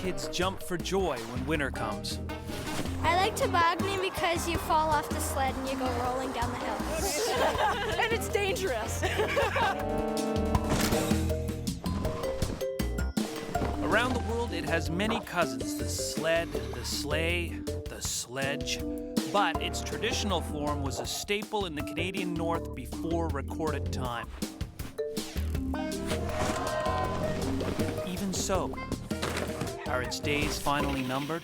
kids jump for joy when winter comes. I like tobogganing because you fall off the sled and you go rolling down the hill. And it's dangerous. Around the world, it has many cousins: the sled, the sleigh, the sledge. But its traditional form was a staple in the Canadian North before recorded time. Even so, are its days finally numbered?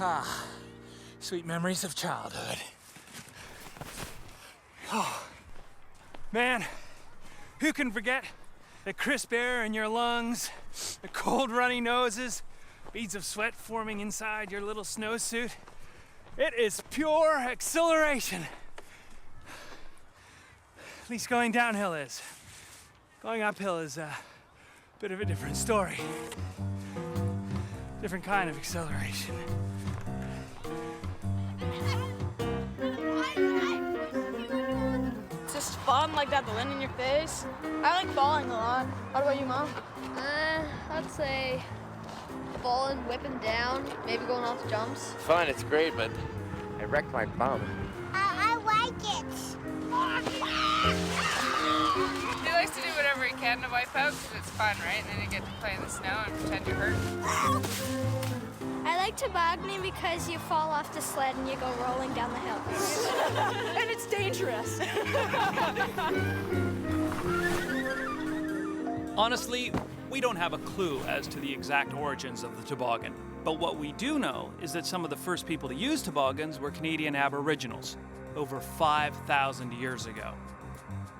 Ah, sweet memories of childhood. Oh, man, who can forget the crisp air in your lungs, the cold runny noses, beads of sweat forming inside your little snowsuit? It is pure exhilaration. At least going downhill is. Going uphill is a bit of a different story. Different kind of exhilaration. It's just fun, like that, the wind in your face. I like falling a lot. How about you, Mom? I'd say falling, whipping down, maybe going off jumps. Fun, it's great, but I wrecked my bum. I like it. He likes to do whatever he can to wipe out because it's fun, right? And then you get to play in the snow and pretend you're hurt. I like tobogganing because you fall off the sled and you go rolling down the hill. And it's dangerous. Honestly, we don't have a clue as to the exact origins of the toboggan. But what we do know is that some of the first people to use toboggans were Canadian Aboriginals, over 5,000 years ago.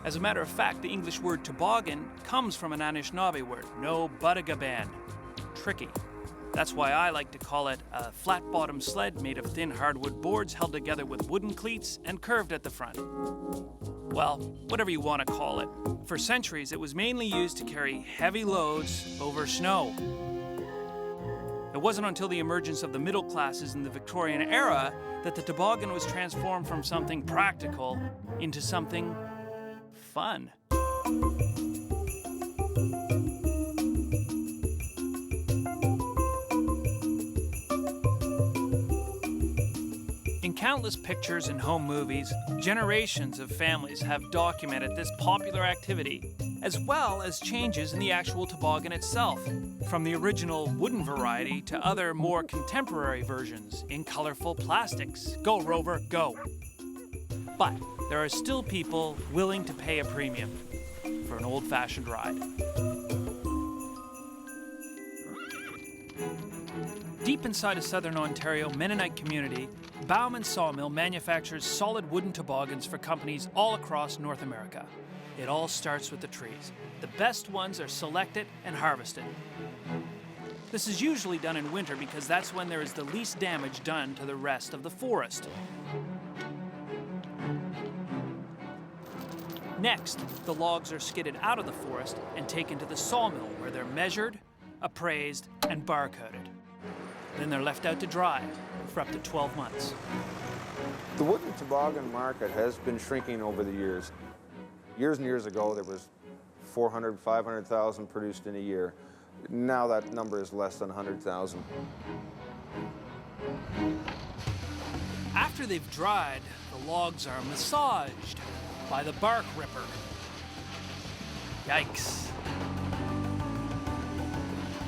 As a matter of fact, the English word toboggan comes from an Anishinaabe word, no buttagaban, tricky. That's why I like to call it a flat-bottom sled made of thin hardwood boards held together with wooden cleats and curved at the front. Well, whatever you want to call it. For centuries, it was mainly used to carry heavy loads over snow. It wasn't until the emergence of the middle classes in the Victorian era that the toboggan was transformed from something practical into something fun. In countless pictures and home movies, generations of families have documented this popular activity, as well as changes in the actual toboggan itself, from the original wooden variety to other more contemporary versions in colorful plastics. Go, Rover, go! But there are still people willing to pay a premium for an old-fashioned ride. Deep inside a southern Ontario Mennonite community, Bauman Sawmill manufactures solid wooden toboggans for companies all across North America. It all starts with the trees. The best ones are selected and harvested. This is usually done in winter because that's when there is the least damage done to the rest of the forest. Next, the logs are skidded out of the forest and taken to the sawmill where they're measured, appraised, and barcoded. Then they're left out to dry for up to 12 months. The wooden toboggan market has been shrinking over the years. Years and years ago, there was 400, 500,000 produced in a year. Now that number is less than 100,000. After they've dried, the logs are massaged by the bark ripper. Yikes.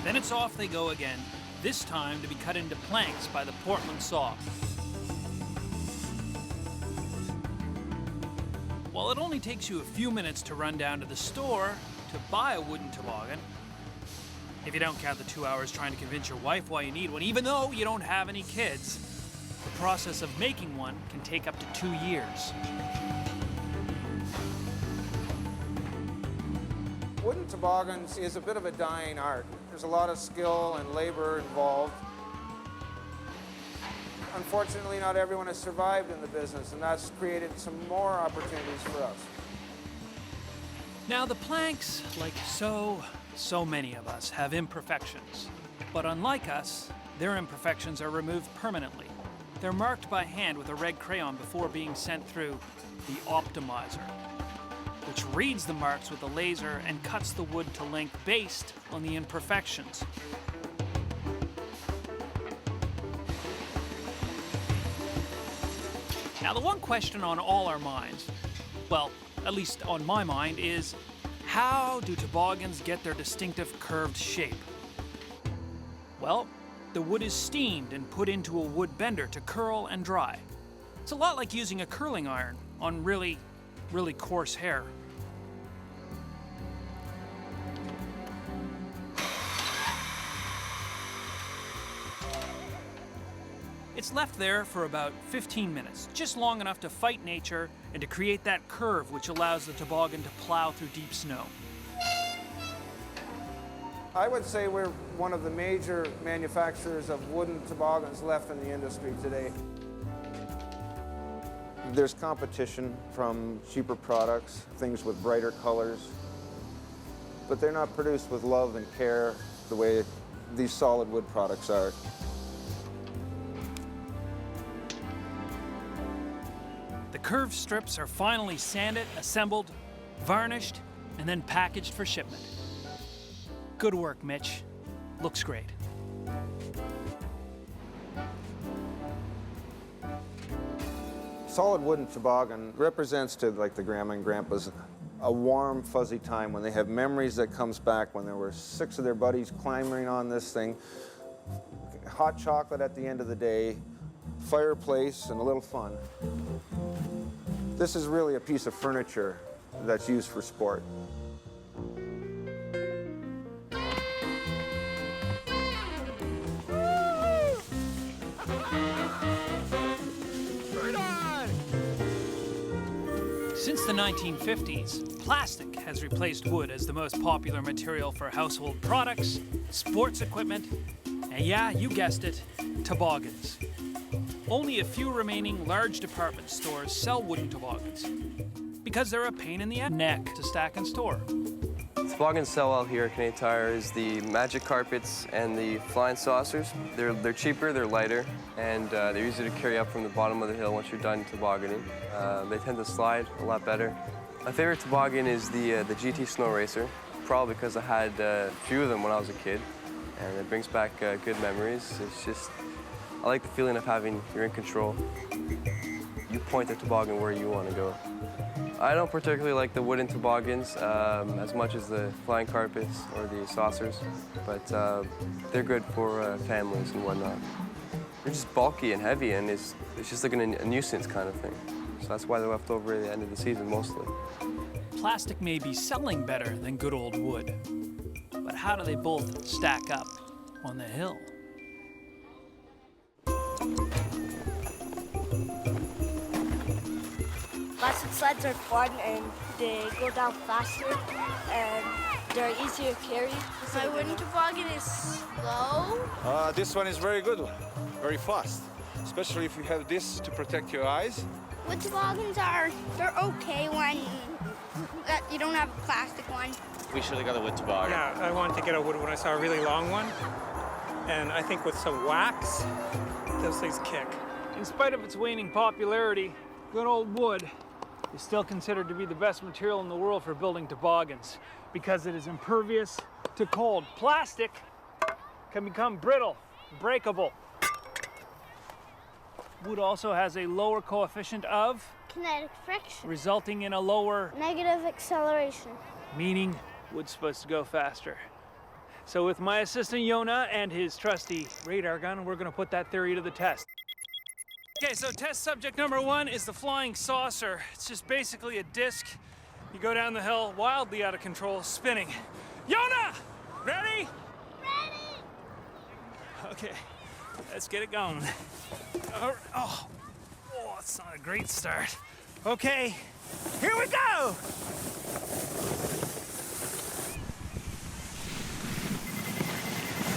Then it's off they go again, this time to be cut into planks by the Portland saw. While it only takes you a few minutes to run down to the store to buy a wooden toboggan, if you don't count the 2 hours trying to convince your wife why you need one, even though you don't have any kids, the process of making one can take up to 2 years. Wooden toboggans is a bit of a dying art. There's a lot of skill and labor involved. Unfortunately, not everyone has survived in the business, and that's created some more opportunities for us. Now, the planks, like so many of us, have imperfections. But unlike us, their imperfections are removed permanently. They're marked by hand with a red crayon before being sent through the optimizer, which reads the marks with a laser and cuts the wood to length based on the imperfections. Now, the one question on all our minds, well, at least on my mind, is how do toboggans get their distinctive curved shape? Well, the wood is steamed and put into a wood bender to curl and dry. It's a lot like using a curling iron on really coarse hair. It's left there for about 15 minutes, just long enough to fight nature and to create that curve which allows the toboggan to plow through deep snow. I would say we're one of the major manufacturers of wooden toboggans left in the industry today. There's competition from cheaper products, things with brighter colors, but they're not produced with love and care the way these solid wood products are. The curved strips are finally sanded, assembled, varnished, and then packaged for shipment. Good work, Mitch. Looks great. Solid wooden toboggan represents to like the grandma and grandpas a warm, fuzzy time when they have memories that comes back when there were 6 of their buddies climbing on this thing, hot chocolate at the end of the day, fireplace, and a little fun. This is really a piece of furniture that's used for sport. Since the 1950s, plastic has replaced wood as the most popular material for household products, sports equipment, and yeah, you guessed it, toboggans. Only a few remaining large department stores sell wooden toboggans because they're a pain in the neck to stack and store. Toboggans sell well here at Canadian Tire is the magic carpets and the flying saucers. They're cheaper, they're lighter, and they're easy to carry up from the bottom of the hill once you're done tobogganing. They tend to slide a lot better. My favorite toboggan is the GT Snow Racer, probably because I had a few of them when I was a kid, and it brings back good memories. It's just, I like the feeling of having, you're in control. You point the toboggan where you want to go. I don't particularly like the wooden toboggans as much as the flying carpets or the saucers, but they're good for families and whatnot. They're just bulky and heavy, and it's just like a nuisance kind of thing. So that's why they're left over at the end of the season mostly. Plastic may be selling better than good old wood, but how do they both stack up on the hill? Plastic sleds are fun and they go down faster and they're easier to carry. My wooden toboggan is slow. This one is very good, very fast, especially if you have this to protect your eyes. Wood toboggans they're okay when you don't have a plastic one. We should have got a wood toboggan. Yeah, I wanted to get a wood one. I saw a really long one. And I think with some wax, those things kick. In spite of its waning popularity, good old wood is still considered to be the best material in the world for building toboggans because it is impervious to cold. Plastic can become brittle, breakable. Wood also has a lower coefficient of Kinetic friction. resulting in a lower, Negative acceleration. meaning wood's supposed to go faster. So with my assistant Yona and his trusty radar gun, we're gonna put that theory to the test. Okay, so test subject number 1 is the flying saucer. It's just basically a disc. You go down the hill, wildly out of control, spinning. Yona! Ready? Ready! Okay, let's get it going. Oh, it's not a great start. Okay, here we go!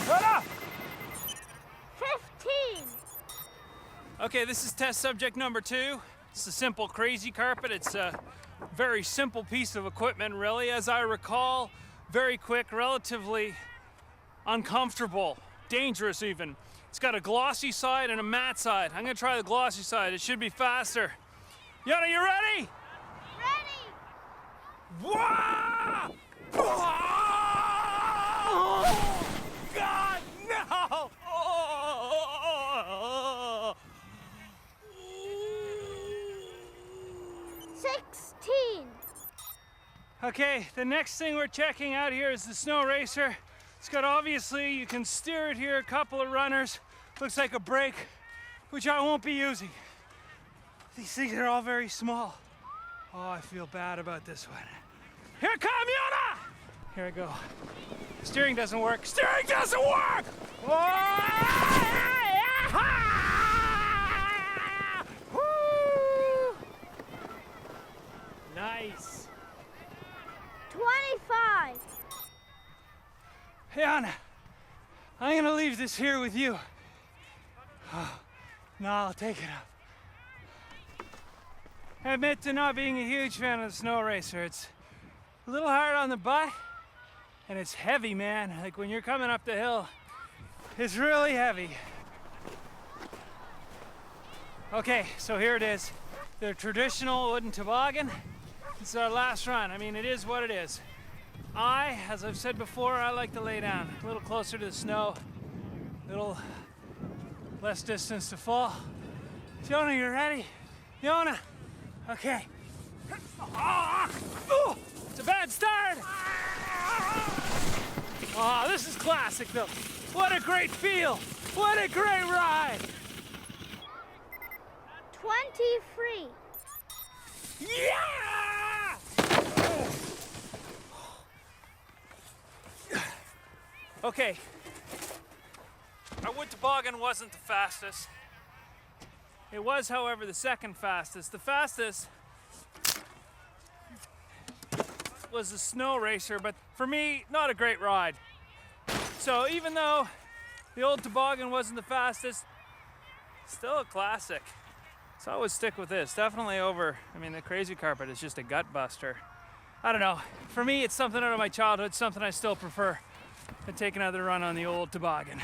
Hold up! 15. Okay, this is test subject number 2. It's a simple crazy carpet. It's a very simple piece of equipment, really. As I recall, very quick, relatively uncomfortable, dangerous even. It's got a glossy side and a matte side. I'm gonna try the glossy side. It should be faster. Yona, you ready? Ready! Whoa! God, no! Oh! 16. Okay, the next thing we're checking out here is the snow racer. It's got, obviously, you can steer it here, a couple of runners. Looks like a brake, which I won't be using. These things are all very small. Oh, I feel bad about this one. Here come Yona! Here I go. Steering doesn't work. Steering doesn't work! Woo! Nice. 25. Hey, Anna, I'm gonna leave this here with you. Oh, no, I'll take it up. I admit to not being a huge fan of the snow racer. It's a little hard on the butt, and it's heavy, man. Like when you're coming up the hill, it's really heavy. Okay, so here it is. The traditional wooden toboggan. It's our last run. I mean, it is what it is. As I've said before, I like to lay down a little closer to the snow, a little less distance to fall. Yona, you ready? Yona, okay. It's a bad start. Oh, this is classic though. What a great feel. What a great ride. 23. Yeah! Okay. Our wood toboggan wasn't the fastest. It was, however, the second fastest. The fastest was the snow racer, but for me, not a great ride. So even though the old toboggan wasn't the fastest, still a classic. So I would stick with this. Definitely over, the crazy carpet is just a gut buster. I don't know. For me, it's something out of my childhood, something I still prefer than taking another run on the old toboggan.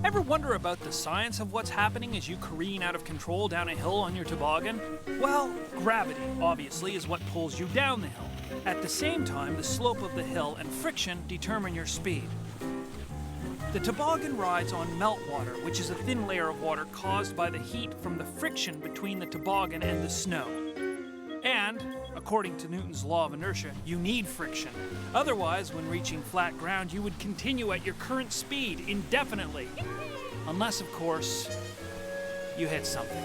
Ever wonder about the science of what's happening as you careen out of control down a hill on your toboggan? Well, gravity, obviously, is what pulls you down the hill. At the same time, the slope of the hill and friction determine your speed. The toboggan rides on meltwater, which is a thin layer of water caused by the heat from the friction between the toboggan and the snow. And, according to Newton's law of inertia, you need friction. Otherwise, when reaching flat ground, you would continue at your current speed indefinitely. Unless, of course, you hit something.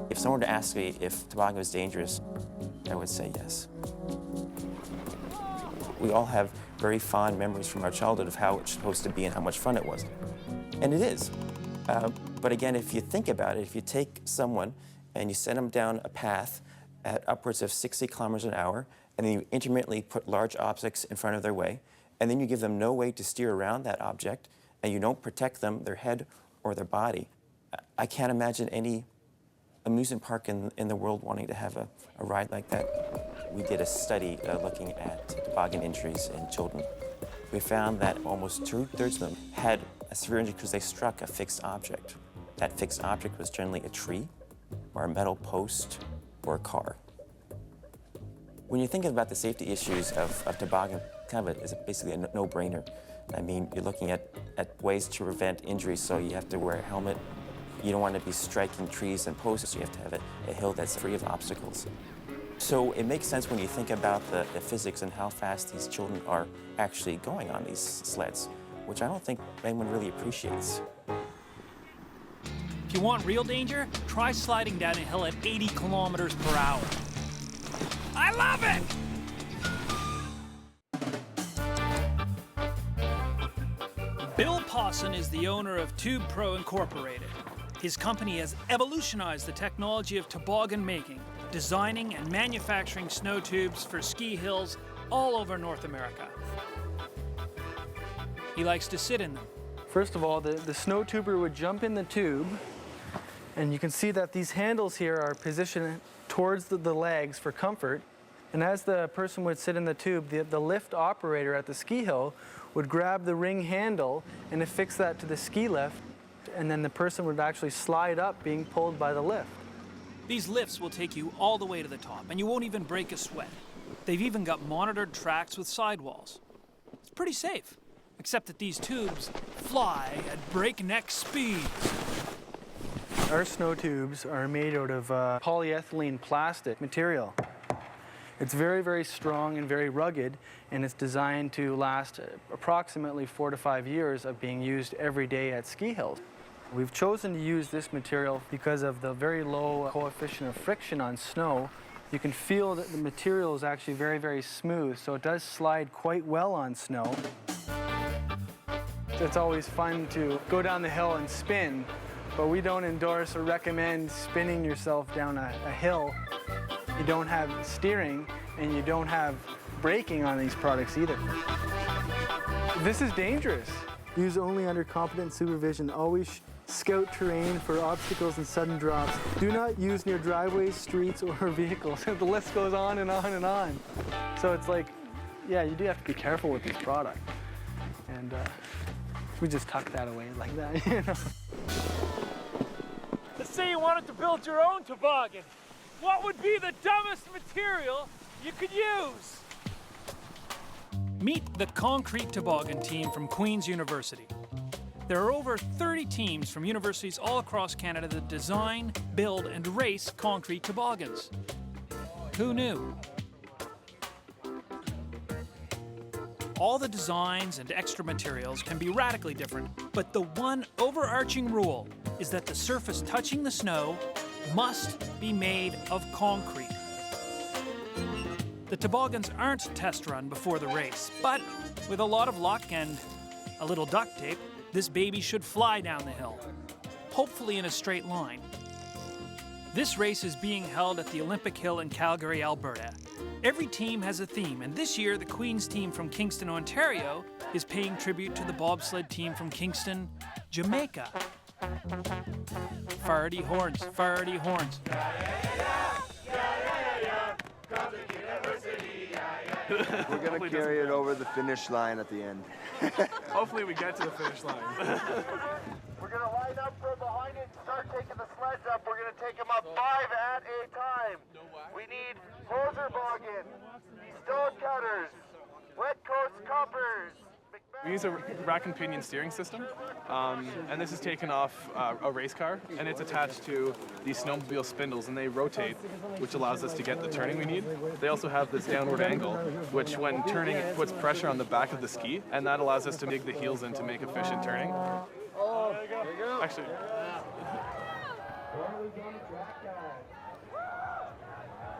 If someone were to ask me if toboggan was dangerous, I would say yes. We all have very fond memories from our childhood of how it's supposed to be and how much fun it was. And it is. But again, if you think about it, if you take someone and you send them down a path at upwards of 60 kilometers an hour, and then you intermittently put large objects in front of their way, and then you give them no way to steer around that object, and you don't protect them, their head or their body, I can't imagine any amusement park in the world wanting to have a ride like that. We did a study looking at toboggan injuries in children. We found that almost 2/3 of them had a severe injury because they struck a fixed object. That fixed object was generally a tree or a metal post or a car. When you're thinking about the safety issues of toboggan, it's basically a no-brainer. I mean, you're looking at ways to prevent injuries, so you have to wear a helmet, You don't want to be striking trees and posts, so you have to have a hill that's free of obstacles. So it makes sense when you think about the physics and how fast these children are actually going on these sleds, which I don't think anyone really appreciates. If you want real danger, try sliding down a hill at 80 kilometers per hour. I love it! Bill Pawson is the owner of Tube Pro Incorporated. His company has evolutionized the technology of toboggan making, designing and manufacturing snow tubes for ski hills all over North America. He likes to sit in them. First of all, the snow tuber would jump in the tube, and you can see that these handles here are positioned towards the legs for comfort. And as the person would sit in the tube, the lift operator at the ski hill would grab the ring handle and affix that to the ski lift, and then the person would actually slide up being pulled by the lift. These lifts will take you all the way to the top, and you won't even break a sweat. They've even got monitored tracks with sidewalls. It's pretty safe, except that these tubes fly at breakneck speed. Our snow tubes are made out of polyethylene plastic material. It's very, very strong and very rugged, and it's designed to last approximately 4 to 5 years of being used every day at ski hills. We've chosen to use this material because of the very low coefficient of friction on snow. You can feel that the material is actually very, very smooth, so it does slide quite well on snow. It's always fun to go down the hill and spin, but we don't endorse or recommend spinning yourself down a hill. You don't have steering, and you don't have braking on these products either. This is dangerous. Use only under competent supervision. Always scout terrain for obstacles and sudden drops. Do not use near driveways, streets, or vehicles. The list goes on and on and on. So it's like, yeah, you do have to be careful with this product. And we just tuck that away like that, you know. Let's say you wanted to build your own toboggan. What would be the dumbest material you could use? Meet the Concrete Toboggan team from Queen's University. There are over 30 teams from universities all across Canada that design, build, and race concrete toboggans. Who knew? All the designs and extra materials can be radically different, but the one overarching rule is that the surface touching the snow must be made of concrete. The toboggans aren't test run before the race, but with a lot of luck and a little duct tape, this baby should fly down the hill, hopefully in a straight line. This race is being held at the Olympic Hill in Calgary, Alberta. Every team has a theme, and this year the Queen's team from Kingston, Ontario is paying tribute to the bobsled team from Kingston, Jamaica. Farty horns, farty horns. We're going to carry it over the finish line at the end. Hopefully we get to the finish line. We're going to line up from behind it and start taking the sleds up. We're going to take them up 5 at a time. We need hose boggin, stone cutters, wet coats coppers. We use a rack and pinion steering system, and this is taken off a race car, and it's attached to these snowmobile spindles, and they rotate, which allows us to get the turning we need. They also have this downward angle, which when turning, it puts pressure on the back of the ski, and that allows us to dig the heels in to make efficient turning. Oh, there you go. Actually.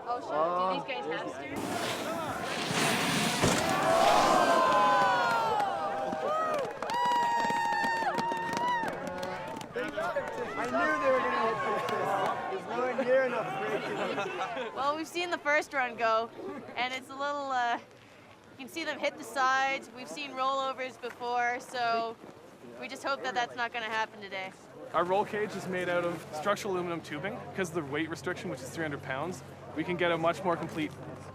Oh, shit. Do these guys have steering? I knew they were going to hit this. There's nowhere near enough braking. Well, we've seen the first run go, and it's a little, you can see them hit the sides. We've seen rollovers before, so we just hope that that's not going to happen today. Our roll cage is made out of structural aluminum tubing. Because of the weight restriction, which is 300 pounds, we can get a much more complete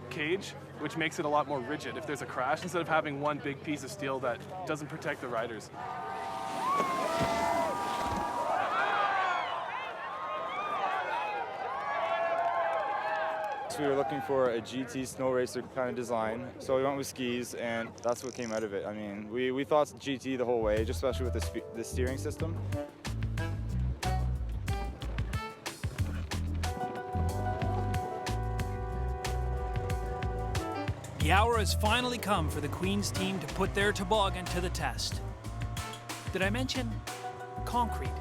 cage, which makes it a lot more rigid if there's a crash, instead of having one big piece of steel that doesn't protect the riders. We were looking for a GT snow racer kind of design, so we went with skis, and that's what came out of it. I mean, we thought GT the whole way, just especially with the steering system. hour has finally come for the Queens team to put their toboggan to the test. Did I mention concrete?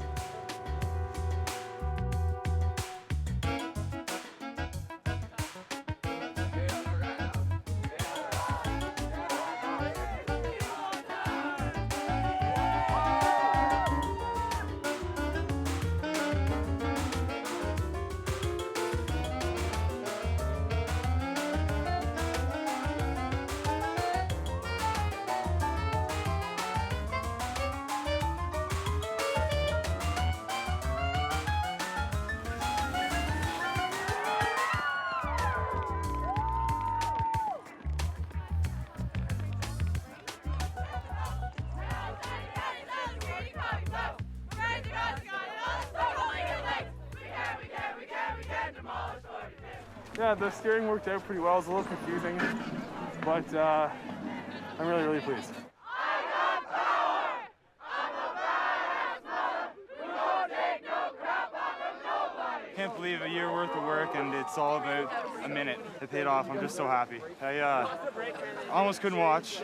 Yeah, the steering worked out pretty well. It was a little confusing, but I'm really, really pleased. Can't believe a year worth of work and it's all about a minute. It paid off. I'm just so happy. I almost couldn't watch.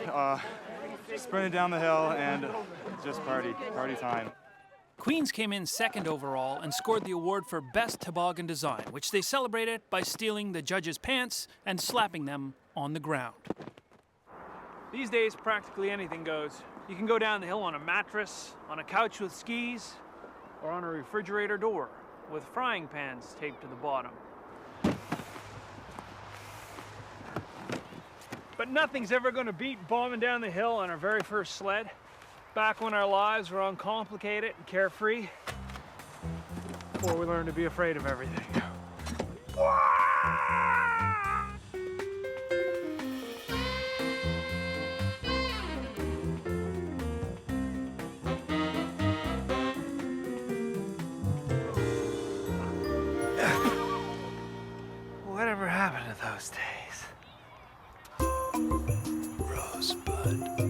Sprinted down the hill and just party time. Queens came in second overall and scored the award for Best Toboggan Design, which they celebrated by stealing the judges' pants and slapping them on the ground. These days, practically anything goes. You can go down the hill on a mattress, on a couch with skis, or on a refrigerator door with frying pans taped to the bottom. But nothing's ever going to beat bombing down the hill on our very first sled. Back when our lives were uncomplicated and carefree, before we learned to be afraid of everything. Whatever happened to those days? Rosebud.